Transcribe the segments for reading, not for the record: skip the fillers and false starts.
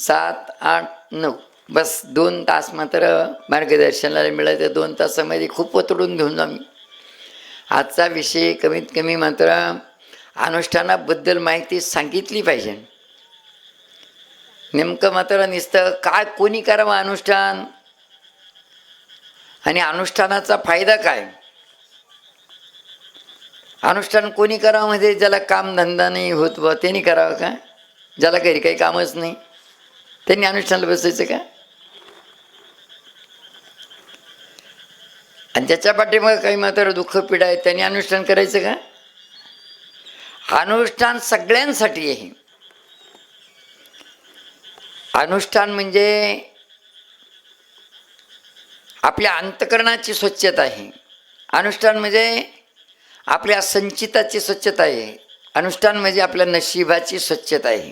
7, 8, 9 बस 2 तास मात्र मार्गदर्शनाला मिळालं. 2 तासामध्ये खूप ओतडून घेऊन आम्ही आजचा विषय कमीत कमी मात्र अनुष्ठानाबद्दल माहिती सांगितली पाहिजे. नेमकं मात्र नुसतं काय कोणी करावं अनुष्ठान आणि अनुष्ठानाचा फायदा काय. अनुष्ठान कोणी करावं म्हणजे ज्याला कामधंदा नाही होत व त्यांनी करावं का. ज्याला घरी काही कामच नाही त्यांनी अनुष्ठानाला बसायचं का. आणि ज्याच्या पाठीमागे काही मात्र दुःख पीडा आहे त्यांनी अनुष्ठान करायचं का. अनुष्ठान सगळ्यांसाठी आहे. अनुष्ठान म्हणजे आपल्या अंतःकरणाची स्वच्छता आहे. अनुष्ठान म्हणजे आपल्या संचिताची स्वच्छता आहे. अनुष्ठान म्हणजे आपल्या नशिबाची स्वच्छता आहे.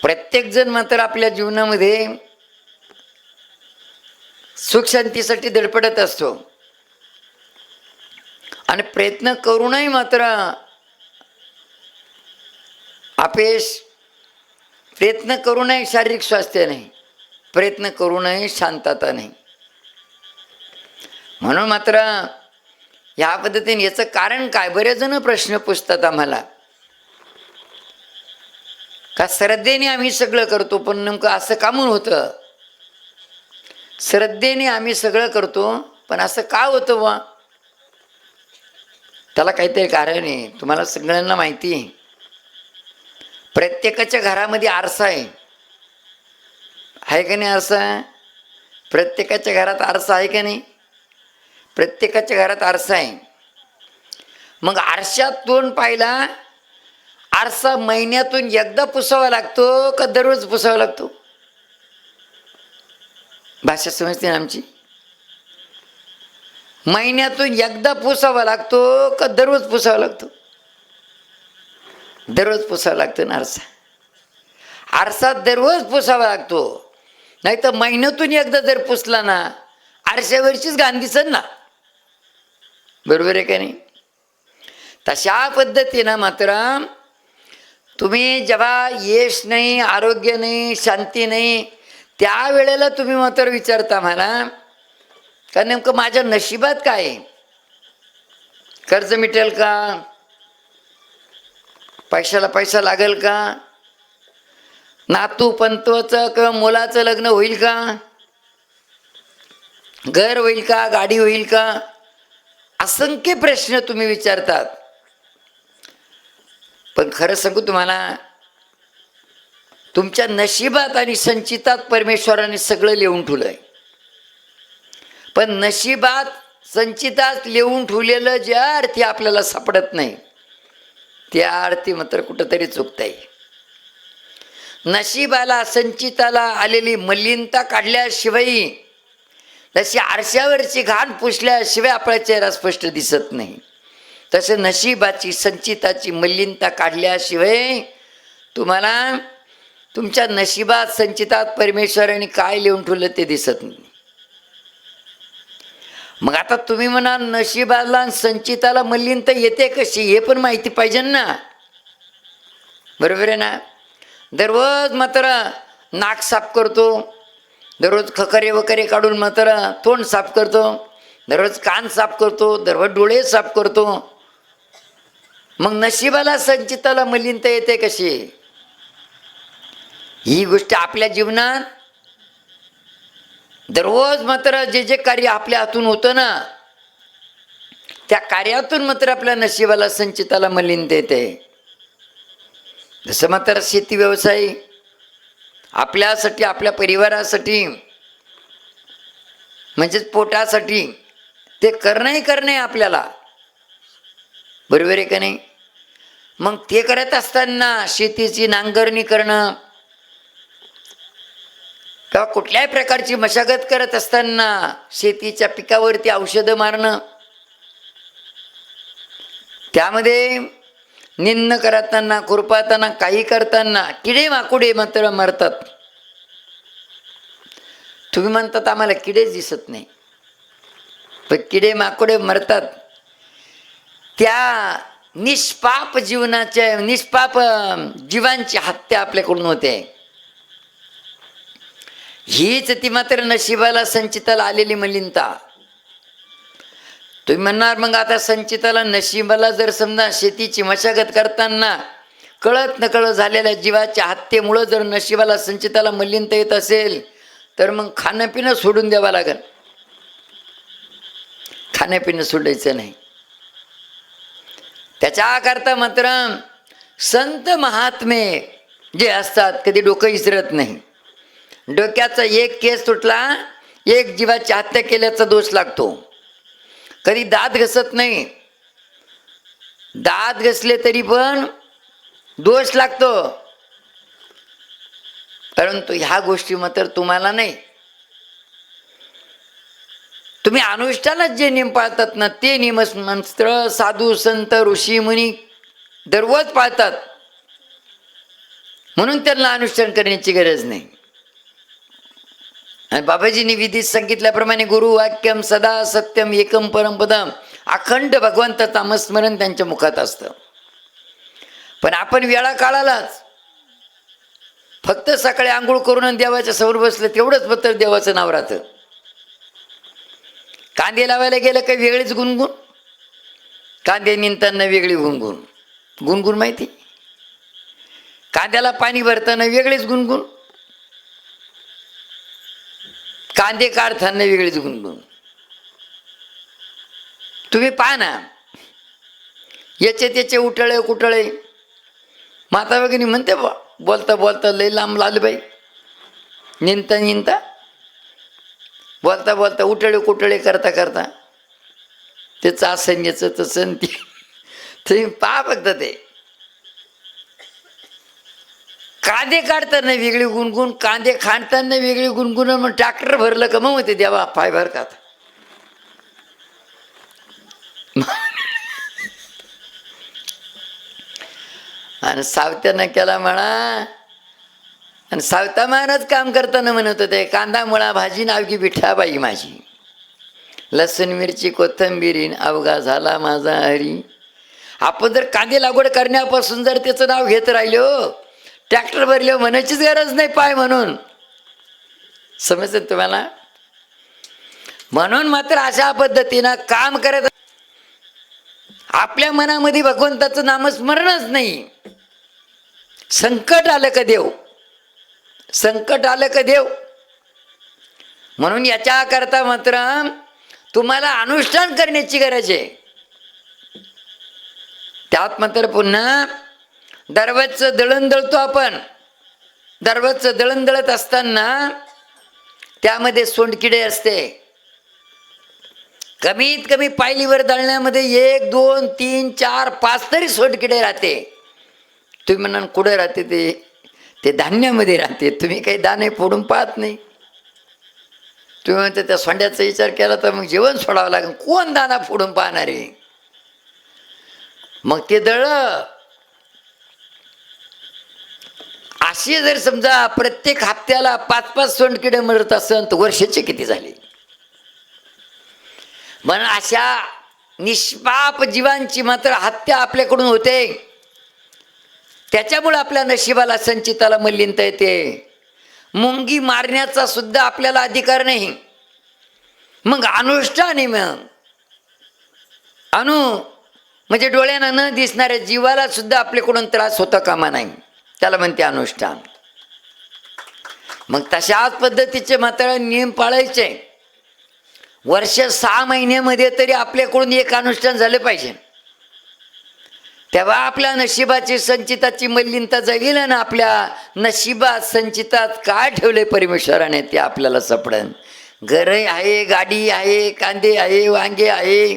प्रत्येकजण मात्र आपल्या जीवनामध्ये सुख शांतीसाठी धडपडत असतो आणि प्रयत्न करूनही मात्र अपयश, प्रयत्न करूनही शारीरिक स्वास्थ्य नाही, प्रयत्न करूनही शांतता नाही. म्हणून मात्र या पद्धतीने याचं कारण काय. बरेच जण प्रश्न पुछतात आम्हाला का श्रद्धेने आम्ही सगळं करतो पण नेमकं असं का म्हणून होतं. श्रद्धेने आम्ही सगळं करतो पण असं का होतं वा. त्याला काहीतरी कारण आहे. तुम्हाला सगळ्यांना माहिती आहे प्रत्येकाच्या घरामध्ये आरसा आहे का नाही. आरसा प्रत्येकाच्या घरात आरसा आहे का नाही. प्रत्येकाच्या घरात आरसा आहे. मग आरशात तोंड पाहिला. आरसा महिन्यातून एकदा पुसावा लागतो का दररोज पुसावा लागतो. भाषा समजते ना आमची. महिन्यातून एकदा पुसावा लागतो का दररोज पुसावा लागतो. दररोज पुसावा लागतो ना आरसा. आरसा दररोज पुसावा लागतो. नाही तर महिन्यातून एकदा जर पुसला ना आरशावरचीच घाण दिसत ना. बरोबर आहे का नाही. तशा पद्धतीनं मात्र तुम्ही जेव्हा यश नाही, आरोग्य नाही, शांती नाही त्यावेळेला तुम्ही मात्र विचारता मला का नेमकं माझ्या नशिबात काय आहे. कर्ज मिटेल का, पैशाला पैसा लागेल का, नातू पंतोचं किंवा मुलाचं लग्न होईल का, घर होईल का, गाडी होईल का. असंख्य प्रश्न तुम्ही विचारतात. पण खरं सांगू तुम्हाला तुमच्या नशिबात आणि संचितात परमेश्वराने सगळं लिहून ठेवलंय. पण नशिबात संचितात लिहून ठेवलेलं ज्या अर्थी आपल्याला सापडत नाही त्या अर्थी मात्र कुठंतरी चुकतंय. नशिबाला संचिताला आलेली मलिनता काढल्याशिवाय तशी आरशावरची घाण पुसल्याशिवाय आपला चेहरा स्पष्ट दिसत नाही. तसे नशिबाची संचिताची मलिनता काढल्याशिवाय तुम्हाला तुमच्या नशिबात संचितात परमेश्वराने काय लिहून ठेवलं ते दिसत नाही. मग आता तुम्ही म्हणा नशिबाला संचिताला मलिनता येते कशी हे पण माहिती पाहिजे ना. बरोबर आहे ना. दररोज मात्र नाक साफ करतो, दररोज खकरे वगैरे काढून मात्र तोंड साफ करतो, दररोज कान साफ करतो, दररोज डोळे साफ करतो. मग नशिबाला संचिताला मलिनता येते कशी. ही गोष्ट आपल्या जीवनात दररोज मात्र जे जे कार्य आपल्या हातून होतं ना त्या कार्यातून मात्र आपल्या नशिबाला संचिताला मलिनता येते. जसं मात्र शेती व्यवसाय आपल्यासाठी आपल्या परिवारासाठी म्हणजेच पोटासाठी ते करणे आपल्याला. बरोबर आहे का नाही. मग ते करत असताना शेतीची नांगरणी करणं किंवा कुठल्याही प्रकारची मशागत करत असताना शेतीच्या पिकावरती औषधं मारणं, त्यामध्ये निंदण करताना खुरपाताना काही करताना किडे माकुडे मात्र मरतात. तुम्ही म्हणतात आम्हाला किडेच दिसत नाही पण किडे माकुडे मरतात. त्या निष्पाप जीवनाच्या निष्पाप जीवांची हत्या आपल्याकडून होते. हीच ती मात्र नशिबाला संचिताला आलेली मलिनता. तुम्ही म्हणणार मग आता संचिताला नशिबाला जर समजा शेतीची मशागत करताना कळत नकळत झालेल्या जीवाच्या हत्येमुळं जर नशिबाला संचिताला मलिनता येत असेल तर मग खाणं पिणं सोडून द्यावं लागेल. खाणं पिणं सोडायचं नाही. त्याच्याकरता मात्र संत महात्मे जे असतात कधी डोकं विसरत नाही. डोक्याचा एक केस तुटला, एक जीवाची हत्या केल्याचा दोष लागतो. कधी दात घसत नाही, दात घसले तरी पण दोष लागतो. परंतु ह्या गोष्टी मात्र तुम्हाला नाही. तुम्ही अनुष्ठानात जे नियम पाळतात ना ते नियम मंत्र साधू संत ऋषी मुनी दररोज पाळतात, म्हणून त्यांना अनुष्ठान करण्याची गरज नाही. आणि बाबाजींनी विधीत सांगितल्याप्रमाणे गुरु वाक्यम सदा सत्यम एकम परमपदम, अखंड भगवंताचं नामस्मरण त्यांच्या मुखात असतं. पण आपण वेळा काळालाच फक्त सकाळी आंघोळ करून देवाच्या समोर बसलं तेवढंच पत्र देवाचं नाव राहतं. कांदे लावायला गेलं काही वेगळीच गुणगुण, कांदे निंदताना वेगळी गुणगुण. गुणगुण माहिती, कांद्याला पाणी भरताना वेगळीच गुणगुण, कांदे काढताना वेगळीच गुणगुण. तुम्ही पहा ना, याचे त्याचे उटळे कुटळे. माता वगैरे म्हणते बा बोलता बोलता लय लांब लागलं बाई, निंता निंता बोलता बोलता उटळे कुटळे करता करता त्याचं आसन याचं तसं ते. तुम्ही पहा फक्त ते कांदे काढताना वेगळी गुणगुण, कांदे खांडताना वेगळी गुणगुण. मग ट्रॅक्टर भरलं का मग होते देवा पाय भर का. आणि सावत्यानं केला म्हणा. आणि सावता महाराज काम करताना म्हणत होते कांदा मुळा भाजी नावकी विठाबाई माझी, लसूण मिरची कोथिंबीरीन अवघा झाला माझा हरी. आपण जर कांदे लागवड करण्यापासून जर त्याचं नाव घेत राहिलो, ट्रॅक्टर भरले म्हणायचीच गरज नाही पाय म्हणून. समजतं तुम्हाला. म्हणून मात्र अशा पद्धतीनं काम करत आपल्या मनामध्ये भगवंताचं नामस्मरणच नाही. संकट आलं का देव, संकट आलं का देव. म्हणून याच्याकरता मात्र तुम्हाला अनुष्ठान करण्याची गरज आहे. त्यात मात्र पुन्हा दररोजचं दळण दळतो आपण. दररोजचं दळण दळत असताना त्यामध्ये सोंडकिडे असते. कमीत कमी पायलीवर दळण्यामध्ये 1 2 3 4 5 तरी सोंडकिडे राहते. तुम्ही म्हणाल कुठे राहते ते धान्यामध्ये राहते. तुम्ही काही दाणे फोडून पाहत नाही. तुम्ही म्हणते त्या सोंड्याचा विचार केला तर मग जेवण सोडावं लागेल. कोण दाणा फोडून पाहणार आहे. मग ते दळ अशी जर समजा प्रत्येक हप्त्याला 5-5 सोंडकिडे मरत असेल तर वर्षाचे किती झाले. म्हणून अशा निष्पाप जीवांची मात्र हत्या आपल्याकडून होते. त्याच्यामुळे आपल्या नशिबाला संचिताला मलिनता येते. मुंगी मारण्याचा सुद्धा आपल्याला अधिकार नाही. मग अनुष्ठान आहे. मग म्हणजे डोळ्यानं न दिसणाऱ्या जीवाला सुद्धा आपल्याकडून त्रास होता कामा नाही. त्याला म्हणते अनुष्ठान. मग तशाच पद्धतीचे मात्र नियम पाळायचे. वर्ष 6 महिन्यामध्ये तरी आपल्याकडून एक अनुष्ठान झालं पाहिजे. तेव्हा आपल्या नशिबाची संचिताची मलिनता जाईल. ना आपल्या नशिबात संचितात काय ठेवले परमेश्वराने ते आपल्याला सापडेल. घर आहे, गाडी आहे, कांदे आहे, वांगे आहे,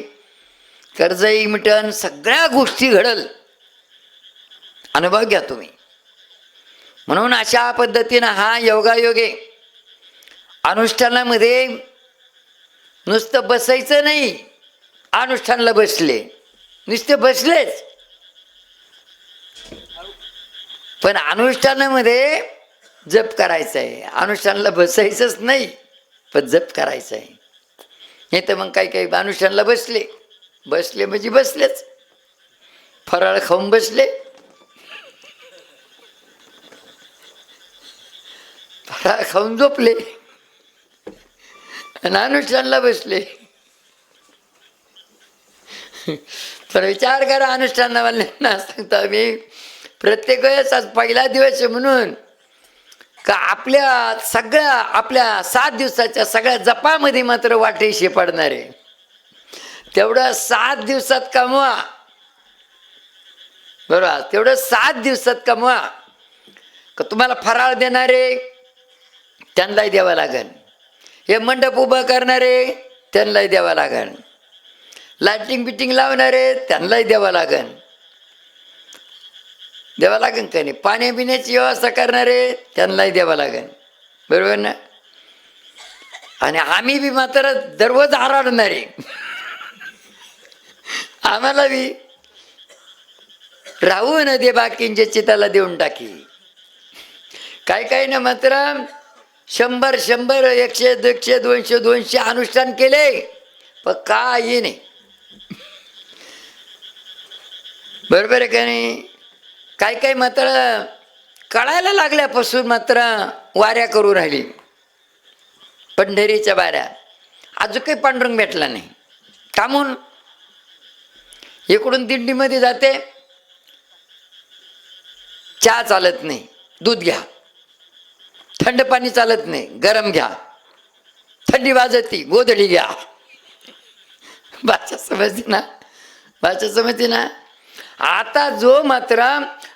कर्जही मिटन, सगळ्या गोष्टी घडल. अनुभव घ्या तुम्ही. म्हणून अशा पद्धतीनं हा योगायोगे अनुष्ठानामध्ये नुसतं बसायचं नाही. अनुष्ठानाला बसले नुसते बसलेच, पण अनुष्ठानामध्ये जप करायचं आहे. अनुष्ठानाला बसायचंच नाही पण जप करायचं आहे. नाही तर मग काही अनुष्ठानाला बसले म्हणजे बसलेच, फराळ खाऊन बसले, फराळ खाऊन झोपले आणि अनुष्ठानला बसले. तर विचार करा, अनुष्ठानवाल्यांना सांगता मी, प्रत्येक वेळेस आज पहिला दिवस आहे म्हणून का आपल्या 7 दिवसाच्या सगळ्या जपामध्ये मात्र वाटेशी पडणार आहे. तेवढं 7 दिवसात कमवा, बरोबर, तेवढं 7 दिवसात कमवा. का तुम्हाला फराळ देणारे त्यांनाही द्यावं लागेल, हे मंडप उभं करणारे त्यांनाही द्यावं लागेल, लाइटिंग बिटिंग लावणारे त्यांनाही द्यावं लागेल का नाही, पाणी पिण्याची व्यवस्था करणारे त्यांनाही द्यावं लागेल, बरोबर ना. आणि आम्ही बी मात्र दररोज आराडणारे, आम्हाला बी राहू न दे बाकींचे चिताला देऊन टाकी. काही ना मात्र 100 100 200 अनुष्ठान केले, पण काही नाही, बरोबर आहे का नाही. काही मात्र कळायला लागल्यापासून मात्र वाऱ्या करू राहिली, पंढरीच्या वाऱ्या. अजून काही पांडुरंग भेटला नाही. का म्हणून इकडून दिंडीमध्ये जाते, चहा चालत नाही, दूध घ्या, थंड पाणी चालत नाही, गरम घ्या, थंडी वाजती गोधडी घ्या. भाषा समजते ना. आता जो मात्र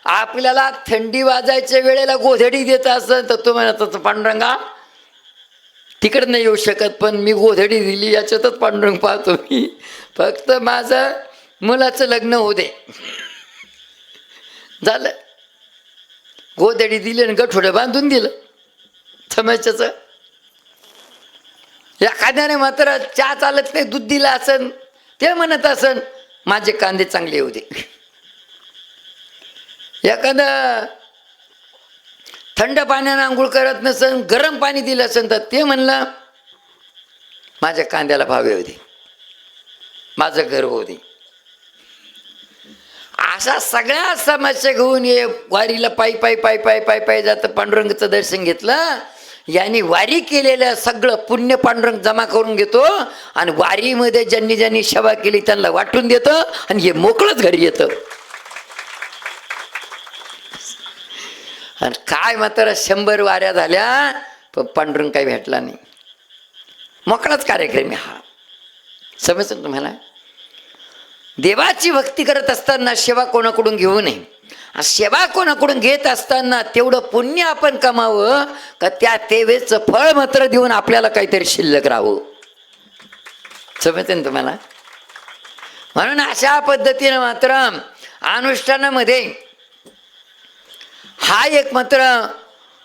आपल्याला थंडी वाजायच्या वेळेला गोधडी देत असेल तर तो म्हणत पांडुरंगा तिकडं नाही येऊ शकत, पण मी गोधडी दिली याच्यातच पांडुरंग पाहतो मी, फक्त माझं मुलाचं लग्न होऊ दे. झालं, गोधडी दिली आणि गठोडं बांधून दिलं. समजायचं, एखाद्याने मात्र चहा चालत नाही, दूध दिलं असन, ते म्हणत असन माझे कांदे चांगले होऊ दे. एखादं थंड पाण्यानं आंघोळ करत नसन, गरम पाणी दिलं असेल तर ते म्हणलं माझ्या कांद्याला भाव येऊ दे, माझं घर होऊ दे. अशा सगळ्या समस्या घेऊन ये वारीला पायी जातं. पांडुरंगाचं दर्शन घेतलं, यांनी वारी केलेलं सगळं पुण्य पांडुरंग जमा करून घेतो आणि वारीमध्ये ज्यांनी ज्यांनी सेवा केली त्यांना वाटून देतं आणि हे मोकळंच घरी येतं. आणि काय मात्र 100 वाऱ्या झाल्या पण पांडुरंग काही भेटला नाही. मोकळाच कार्यक्रम हा. समजतं तुम्हाला. देवाची भक्ती करत असताना सेवा कोणाकडून घेऊ नये. सेवा कोणाकडून घेत असताना तेवढं पुण्य आपण कमावं का त्या तेवेचं फळ मात्र देऊन आपल्याला काहीतरी शिल्लक राहावं. समजते ना तुम्हाला. म्हणून अशा पद्धतीनं मात्र अनुष्ठानामध्ये हा एक मात्र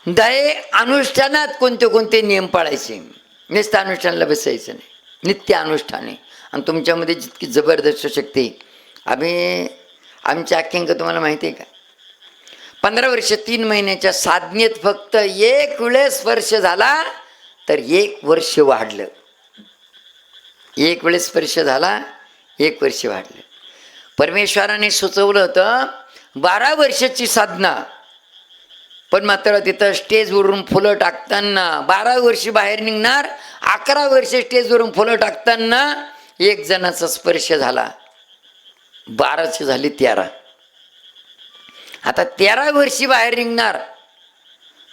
दये. अनुष्ठानात कोणते कोणते नियम पाळायचे. नुसतं अनुष्ठानाला बसायचं नाही, नित्य अनुष्ठाने. आणि तुमच्यामध्ये जितकी जबरदस्त शक्ती. आमच्या अख्यांक तुम्हाला माहिती आहे का, 15 वर्ष 3 महिन्याच्या साधनेत फक्त एक वेळेस वर्ष झाला तर 1 वर्ष वाढलं. 1 वेळेस स्पर्श झाला 1 वर्ष वाढलं. परमेश्वराने सुचवलं होतं 12 वर्षाची साधना, पण मात्र तिथं स्टेजवरून फुलं टाकताना 12 वर्षी बाहेर निघणार, 11 वर्ष स्टेजवरून फुलं टाकताना 1 जणाचा स्पर्श झाला. 12ची झाली 13. आता 13 वर्षी बाहेर निघणार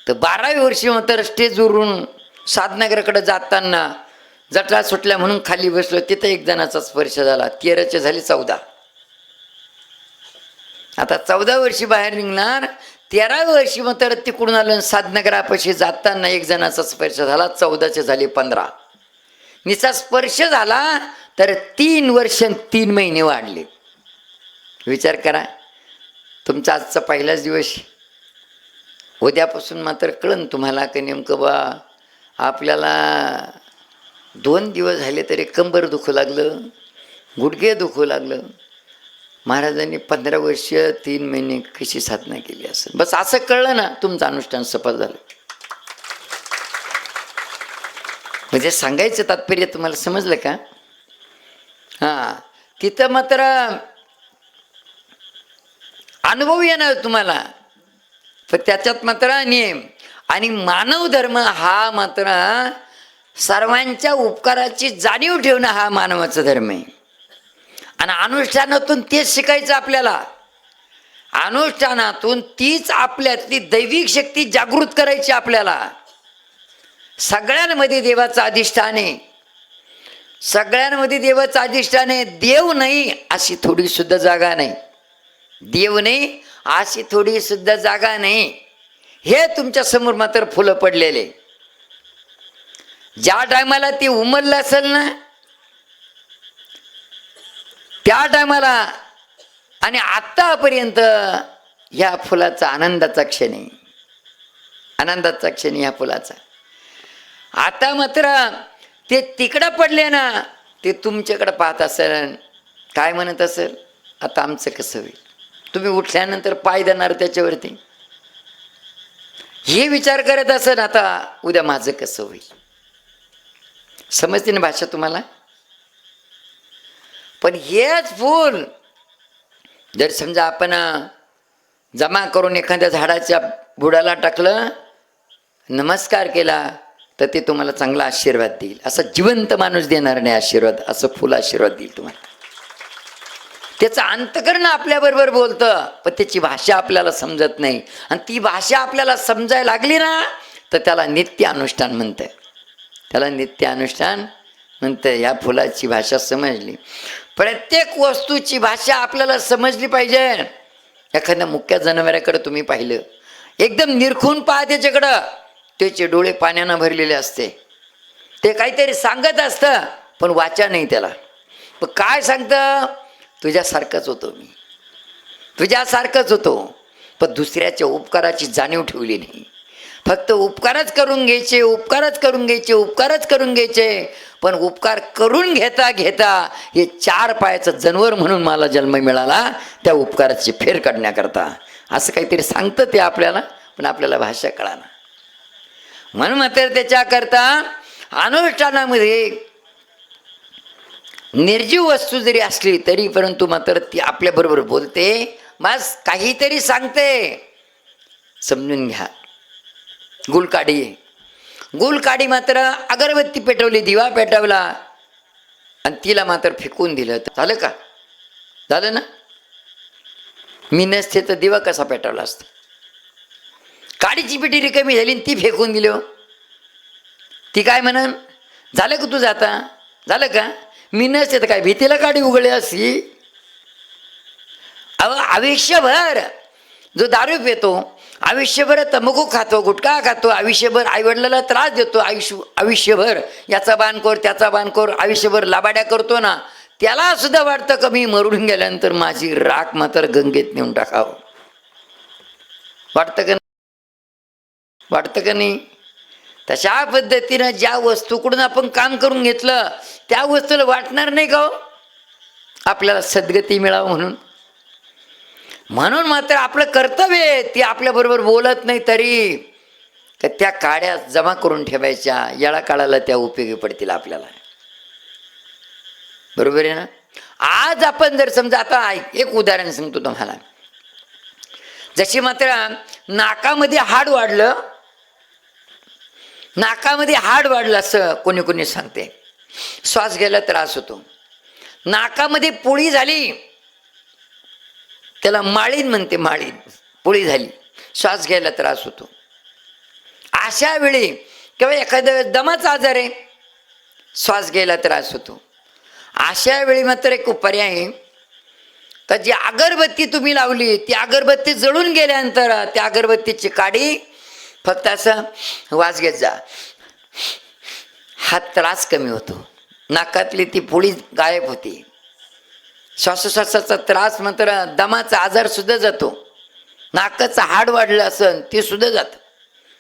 तर 12व्या वर्षी मात्र स्टेजवरून साधनागराकडे जाताना जटला सुटल्या म्हणून खाली बसलो, तिथं 1 जणाचा स्पर्श झाला. 13चे झाले 14. आता 14 वर्षी बाहेर निघणार, 13व्या वर्षी मात्र तिकडून आलं साधनागरापाशी जाताना 1 जणाचा स्पर्श झाला. 14चे झाले 15. निचा स्पर्श झाला तर 3 वर्ष 3 महिने वाढले. विचार करा. तुमचा आजचा पहिलाच दिवस, उद्यापासून मात्र कळन तुम्हाला की नेमकं बा आपल्याला 2 दिवस झाले तरी कंबर दुखू लागलं, गुडघे दुखू लागलं. महाराजांनी 15 वर्ष 3 महिने कशी साधना केली असेल. बस असं कळलं ना तुमचं अनुष्ठान सफल झालं. म्हणजे सांगायचं तात्पर्य तुम्हाला समजलं का. हां, तिथं मात्र अनुभव येणार तुम्हाला. पण त्याच्यात मात्र नियम आणि मानव धर्म हा मात्र सर्वांच्या उपकाराची जाणीव ठेवणं हा मानवाचा धर्म आहे. आणि अनुष्ठानातून तेच शिकायचं आपल्याला. अनुष्ठानातून तीच आपल्यातली दैविक शक्ती जागृत करायची आपल्याला. सगळ्यांमध्ये देवाचं अधिष्ठान आहे, सगळ्यांमध्ये देवाचं अधिष्ठान आहे. देव नाही अशी थोडी सुद्धा जागा नाही, देव नाही अशी थोडी सुद्धा जागा नाही. हे तुमच्या समोर मात्र फुलं पडलेले. ज्या टायमाला ती उमललं असेल ना त्या टायमाला आणि आत्तापर्यंत ह्या फुलाचा आनंदाचा क्षण आहे, आनंदाचा क्षण ह्या फुलाचा. आता मात्र ते तिकडं पडले ना ते तुमच्याकडं पाहत असेल, काय म्हणत असेल, आता आमचं कसं होईल. तुम्ही उठल्यानंतर पाय देणार त्याच्यावरती हे विचार करत असेल, आता उद्या माझं कसं होईल. समजते ना भाषा तुम्हाला. पण हेच फूल जर समजा आपण जमा करून एखाद्या झाडाच्या बुडाला टाकलं, नमस्कार केला, तर ते तुम्हाला चांगला आशीर्वाद देईल. असा जिवंत माणूस देणार नाही आशीर्वाद, असं फुल आशीर्वाद देईल तुम्हाला. त्याचं अंतकरण आपल्याबरोबर बोलतं, पण त्याची भाषा आपल्याला समजत नाही. आणि ती भाषा आपल्याला समजायला लागली ना तर त्याला नित्य अनुष्ठान म्हणतं, त्याला नित्य अनुष्ठान म्हणतं. या फुलाची भाषा समजली. प्रत्येक वस्तूची भाषा आपल्याला समजली पाहिजे. एखाद्या मुक्या जनावराकडे तुम्ही पाहिलं, एकदम निरखून पहा त्याच्याकडं, त्याचे डोळे पाण्यानं भरलेले असते. ते काहीतरी सांगत असतं पण वाचा नाही त्याला. पण काय सांगतं, तुझ्यासारखंच होतो मी, तुझ्यासारखंच होतो. पण दुसऱ्याच्या उपकाराची जाणीव ठेवली नाही. फक्त उपकारच करून घ्यायचे, उपकारच करून घ्यायचे, उपकारच करून घ्यायचे. पण उपकार करून घेता घेता हे 4 पायाचं जनावर म्हणून मला जन्म मिळाला, त्या उपकाराची फेर काढण्याकरता असं काहीतरी सांगतं ते आपल्याला, पण आपल्याला भाषा कळाना. म्हणून मात्र त्याच्याकरता अनुष्ठानामध्ये निर्जीव वस्तू जरी असली तरी परंतु मात्र ती आपल्याबरोबर बोलते, बस काहीतरी सांगते. समजून घ्या. गुलकाडी, गुलकाडी मात्र अगरबत्ती पेटवली, दिवा पेटवला आणि तिला मात्र फेकून दिलं, झालं का? झालं ना. मी नसते तर दिवा कसा पेटवला असता. काडीची पेटी रिकामी झाली ती फेकून दिली. ती काय म्हणन, झालं का तुझं आता, झालं का? मी नसते तर काय भीतीला काडी उघडली असती. आयुष्यभर जो दारू पितो, आयुष्यभर तंबाखू खातो, गुटखा खातो, आयुष्यभर आईवडिलाला त्रास देतो, आयुष्यभर याचा बाणखोर त्याचा बाणखोर, आयुष्यभर लाबाड्या करतो ना, त्याला सुद्धा वाटतं का मी मरून गेल्यानंतर माझी राख मात्र गंगेत नेऊन टाकावं. वाटतं का, वाटतं का नाही? तशा पद्धतीनं ज्या वस्तूकडून आपण काम करून घेतलं त्या वस्तूला वाटणार नाही का आपल्याला सद्गती मिळावं म्हणून. म्हणून मात्र आपलं कर्तव्य आहे ती आपल्याबरोबर बोलत नाही तरी तर त्या काड्या जमा करून ठेवायच्या, याला काळाला त्या उपयोगी पडतील आपल्याला. बरोबर आहे ना. आज आपण जर समजा, आता एक उदाहरण सांगतो तुम्हाला. जशी मात्र नाकामध्ये हाड वाढलं, नाकामध्ये हाड वाढलं असं कोणी कोणी सांगते, श्वास घ्यायला त्रास होतो. नाकामध्ये पोळी झाली, त्याला माळीन म्हणते, माळीन पोळी झाली, श्वास घ्यायला त्रास होतो. अशा वेळी किंवा एखाद्या दमाचा आजार आहे, श्वास घ्यायला त्रास होतो. अशा वेळी मात्र एक पर्याय आहे तर जी अगरबत्ती तुम्ही लावली ती अगरबत्ती जळून गेल्यानंतर त्या अगरबत्तीची काडी फक्त असं वास घेत जा, हा त्रास कमी होतो. नाकातली ती पोळी गायब होती. श्वासोश्वासाचा त्रास मात्र, दमाचा आजार सुद्धा जातो. नाकाचं हाड वाढलं असन ते सुद्धा जातं.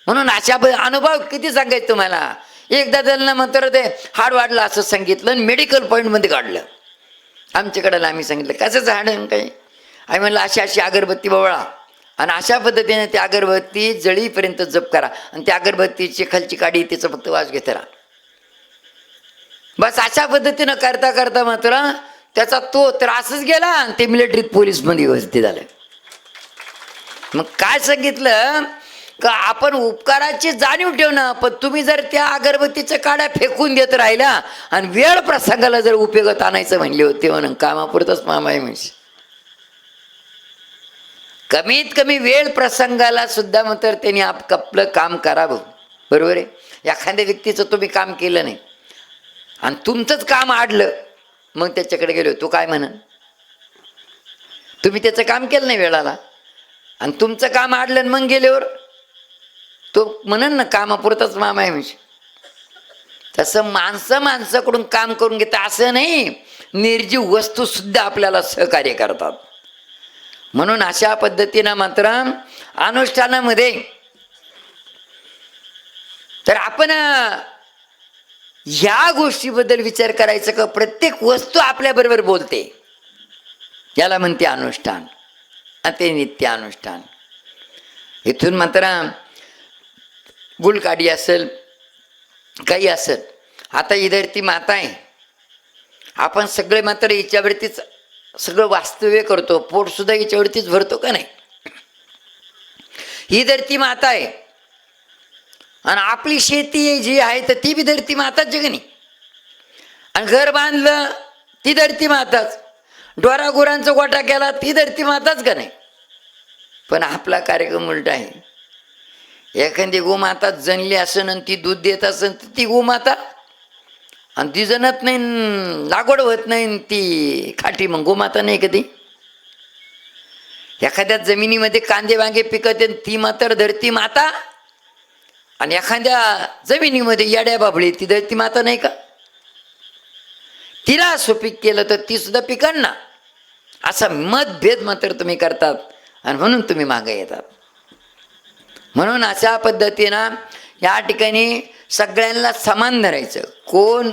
म्हणून अशा अनुभव किती सांगायचं तुम्हाला. एकदा त्यांना मात्र ते हाड वाढलं असं सांगितलं आणि मेडिकल पॉईंटमध्ये काढलं. आमच्याकडे आम्ही सांगितलं कशाचं हाड काय, आम्ही म्हणलं अशी अशी अगरबत्ती बवळा आणि अशा पद्धतीने ती अगरबत्ती जळीपर्यंत जप करा आणि त्या अगरबत्तीची खालची काडी तिचं फक्त वास घेत राहा. बस अशा पद्धतीनं करता करता मात्र त्याचा तो त्रासच गेला आणि ते मिलिटरीत पोलीसमध्ये व्यवस्थित झालं. मग काय सांगितलं का आपण उपकाराची जाणीव ठेवणं, पण तुम्ही जर त्या अगरबत्तीच्या काड्या फेकून देत राहिला आणि वेळ प्रसंगाला जर उपयोगात आणायचं म्हणले होते म्हणून कामापुरतच मामाई म्हणजे कमीत कमी वेळ प्रसंगाला सुद्धा तर त्यांनी आपलं काम करावं. बरोबर आहे. एखाद्या व्यक्तीचं तुम्ही काम केलं नाही आणि तुमचंच काम आडलं, मग त्याच्याकडे गेलो तो काय म्हणन? तुम्ही त्याचं काम केलं नाही वेळाला आणि तुमचं काम आडलं मग गेल्यावर तो म्हणन ना कामापुरताच मामा आहे म्हणजे. तसं माणसाकडून काम करून घेतं असं नाही, निर्जीव वस्तू सुद्धा आपल्याला सहकार्य करतात. म्हणून अशा पद्धतीनं मात्र अनुष्ठानामध्ये तर आपण ह्या गोष्टीबद्दल विचार करायचा का प्रत्येक वस्तू आपल्याबरोबर बोलते, याला म्हणते अनुष्ठान. ते नित्य अनुष्ठान. इथून मात्र गुलकाडी असेल काही असेल, आता इधर ती माता आहे, आपण सगळे मात्र हिच्यावरतीच सगळं वास्तव्य करतो, पोट सुद्धा हिच्यावरतीच भरतो का नाही. ही धरती माता आहे आणि आपली शेती जी आहे तर ती बी धरती माताच जगणी. आणि घर बांधलं ती धरती माताच, ढोरा गुरांचा गोठा केला ती धरती माताच का नाही. पण आपला कार्यक्रम उलटा आहे. एखादी गोमाता जणली असेल आणि ती दूध देत असेल तर ती गोमाता, आणि ती जणत नाही लागवड होत नाही ती खाटी, मग गोमाता नाही कधी. एखाद्या जमिनीमध्ये कांदे वांगे पिकत ती मात्र धरती माता, आणि एखाद्या जमिनीमध्ये याड्या बाबळी ती धरती माता नाही का. तिला सुपीक केलं तर ती सुद्धा पिकण ना. असा मतभेद मात्र तुम्ही करतात आणि म्हणून तुम्ही मागे येतात. म्हणून अशा पद्धतीनं या ठिकाणी सगळ्यांना समान धरायचं. कोण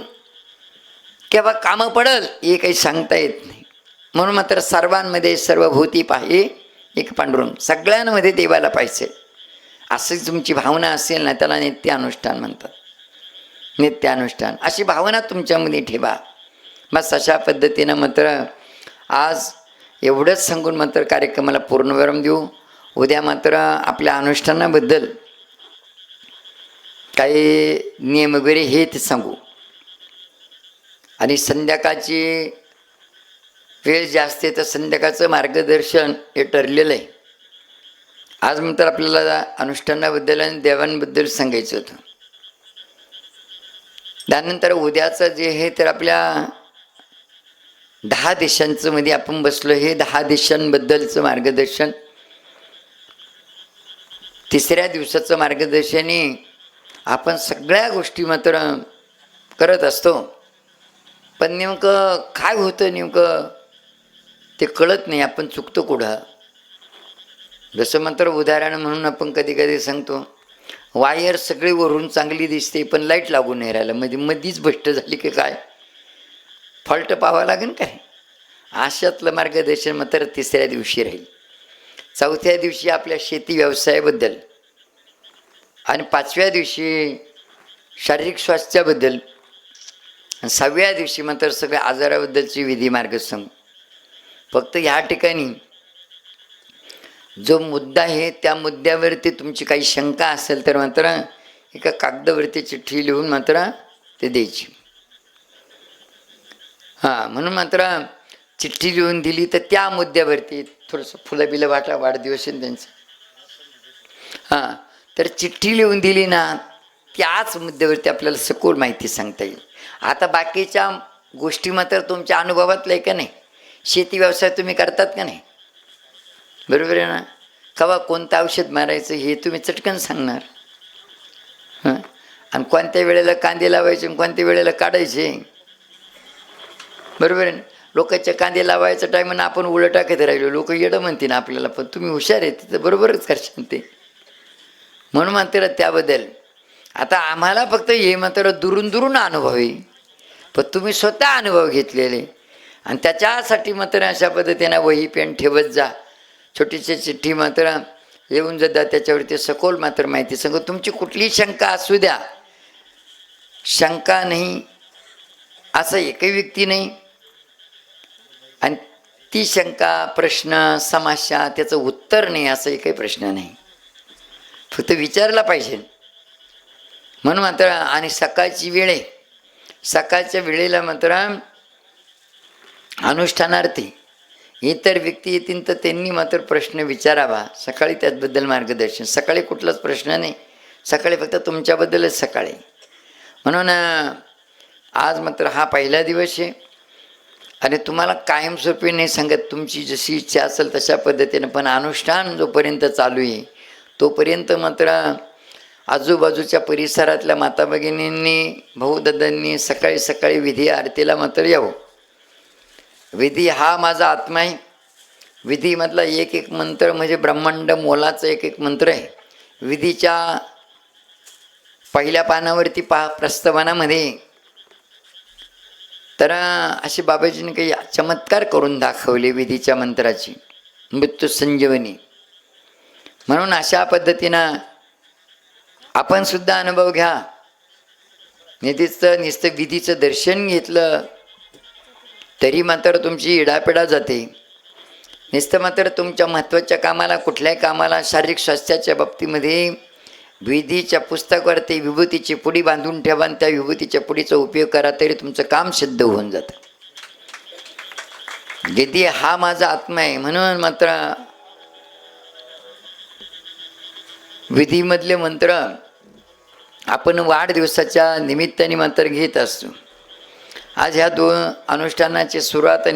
केव्हा कामं पडल हे काही सांगता येत नाही. म्हणून मात्र सर्वांमध्ये सर्वभूती पाहे एक पांडुरंग, सगळ्यांमध्ये देवाला पाहिजे अशी तुमची भावना असेल ना, त्याला नित्य अनुष्ठान म्हणतात. नित्य अनुष्ठान अशी भावना तुमच्यामध्ये ठेवा. बस अशा पद्धतीनं मात्र आज एवढंच सांगून मात्र कार्यक्रमाला पूर्णविराम देऊ. उद्या मात्र आपल्या अनुष्ठानाबद्दल काही नियम वगैरे हे ते सांगू. आणि संध्याकाळची वेळ जास्त आहे तर संध्याकाळचं मार्गदर्शन हे ठरलेलं आहे. आज मात्र आपल्याला अनुष्ठानाबद्दल आणि देवांबद्दल सांगायचं होतं. त्यानंतर उद्याचं जे हे तर आपल्या 10 देशांचं मध्ये आपण बसलो, हे 10 देशांबद्दलचं मार्गदर्शन. तिसऱ्या दिवसाचं मार्गदर्शनी आपण सगळ्या गोष्टी मात्र करत असतो, पण नेमकं काय होतं नेमकं ते कळत नाही. आपण चुकतो कुठं. जसं मात्र उदाहरण म्हणून आपण कधी कधी सांगतो, वायर सगळी वरून चांगली दिसते पण लाईट लागून नाही राहिलं, म्हणजे मधीच भ्रष्ट झाली की काय, फॉल्ट पाहावं लागेल काय. अशातलं मार्गदर्शन मात्र तिसऱ्या दिवशी राहील. चौथ्या दिवशी आपल्या शेती व्यवसायाबद्दल आणि 5व्या दिवशी शारीरिक स्वास्थ्याबद्दल, 6व्या दिवशी मात्र सगळ्या आजाराबद्दलची विधी मार्ग सांगू. फक्त ह्या ठिकाणी जो मुद्दा आहे त्या मुद्द्यावरती तुमची काही शंका असेल तर मात्र एका कागदावरती चिठ्ठी लिहून मात्र ते द्यायची. हां, म्हणून मात्र चिठ्ठी लिहून दिली तर त्या मुद्द्यावरती थोडंसं फुलं बिलं वाढदिवस आहे त्यांचं. हां, तर चिठ्ठी लिहून दिली ना, त्याच मुद्द्यावरती आपल्याला सखोल माहिती सांगता येईल. आता बाकीच्या गोष्टी मात्र तुमच्या अनुभवातल्या आहे का नाही. शेती व्यवसाय तुम्ही करतात का नाही, बरोबर आहे ना. केव्हा कोणतं औषध मारायचं हे तुम्ही चटकन सांगणार. हां, आणि कोणत्या वेळेला कांदे लावायचे आणि कोणत्या वेळेला काढायचे, बरोबर आहे ना. लोकांच्या कांदे लावायचं टायमानं आपण उलट टाकत राहिलो, लोक येडं म्हणते ना आपल्याला, पण तुम्ही हुशार आहे तिथं बरोबरच करशाल ते. म्हणून मात्र त्याबद्दल आता आम्हाला फक्त हे मात्र दुरून अनुभव आहे, पण तुम्ही स्वतः अनुभव घेतलेले आणि त्याच्यासाठी मात्र अशा पद्धतीनं वही पेन ठेवत जा. छोटीशी चिठ्ठी मात्र येऊन जा, त्याच्यावरती सखोल मात्र माहिती सांगू. तुमची कुठली शंका असू द्या, शंका नाही असं एकही व्यक्ती नाही. आणि ती शंका प्रश्न समस्या त्याचं उत्तर नाही असं काही प्रश्न नाही, फक्त विचारला पाहिजे. म्हणून मात्र आणि सकाळची वेळ आहे, सकाळच्या वेळेला मात्र अनुष्ठानार्थी इतर व्यक्ती येतील तर त्यांनी मात्र प्रश्न विचारावा. सकाळी त्याचबद्दल मार्गदर्शन, सकाळी कुठलाच प्रश्न नाही, सकाळी फक्त तुमच्याबद्दलच सकाळी. म्हणून आज मात्र हा पहिला दिवस आहे आणि तुम्हाला कायमस्वरूपी नाही सांगत, तुमची जशी इच्छा असेल तशा पद्धतीनं, पण अनुष्ठान जोपर्यंत चालू आहे तोपर्यंत मात्र आजूबाजूच्या परिसरातल्या माता भगिनींनी भाऊदादांनी सकाळी सकाळी विधी आरतीला मात्र यावं. विधी हा माझा आत्मा आहे. विधीमधला एक एक मंत्र म्हणजे ब्रह्मांड मोलाचा एक एक मंत्र आहे. विधीच्या पहिल्या पानावरती पहा प्रस्तवनामध्ये तर असे बाबाजींनी काही चमत्कार करून दाखवले विधीच्या मंत्राची, मृत्यू संजीवनी. म्हणून अशा पद्धतीनं आपण सुद्धा अनुभव घ्या. नुसतं विधीचं दर्शन घेतलं तरी मात्र तुमची इडापिडा जाते. नुसतं मात्र तुमच्या महत्त्वाच्या कामाला, कुठल्याही कामाला, शारीरिक स्वास्थ्याच्या बाबतीमध्ये विधीच्या पुस्तकावर ते विभूतीची पुडी बांधून ठेवा आणि त्या विभूतीच्या पुडीचा उपयोग करा, तरी तुमचं काम सिद्ध होऊन जातं. विधी हा माझा आत्मा आहे. म्हणून मात्र विधीमधले मंत्र आपण वाढदिवसाच्या निमित्ताने मात्र घेत असतो. आज ह्या दोन अनुष्ठानाची सुरुवात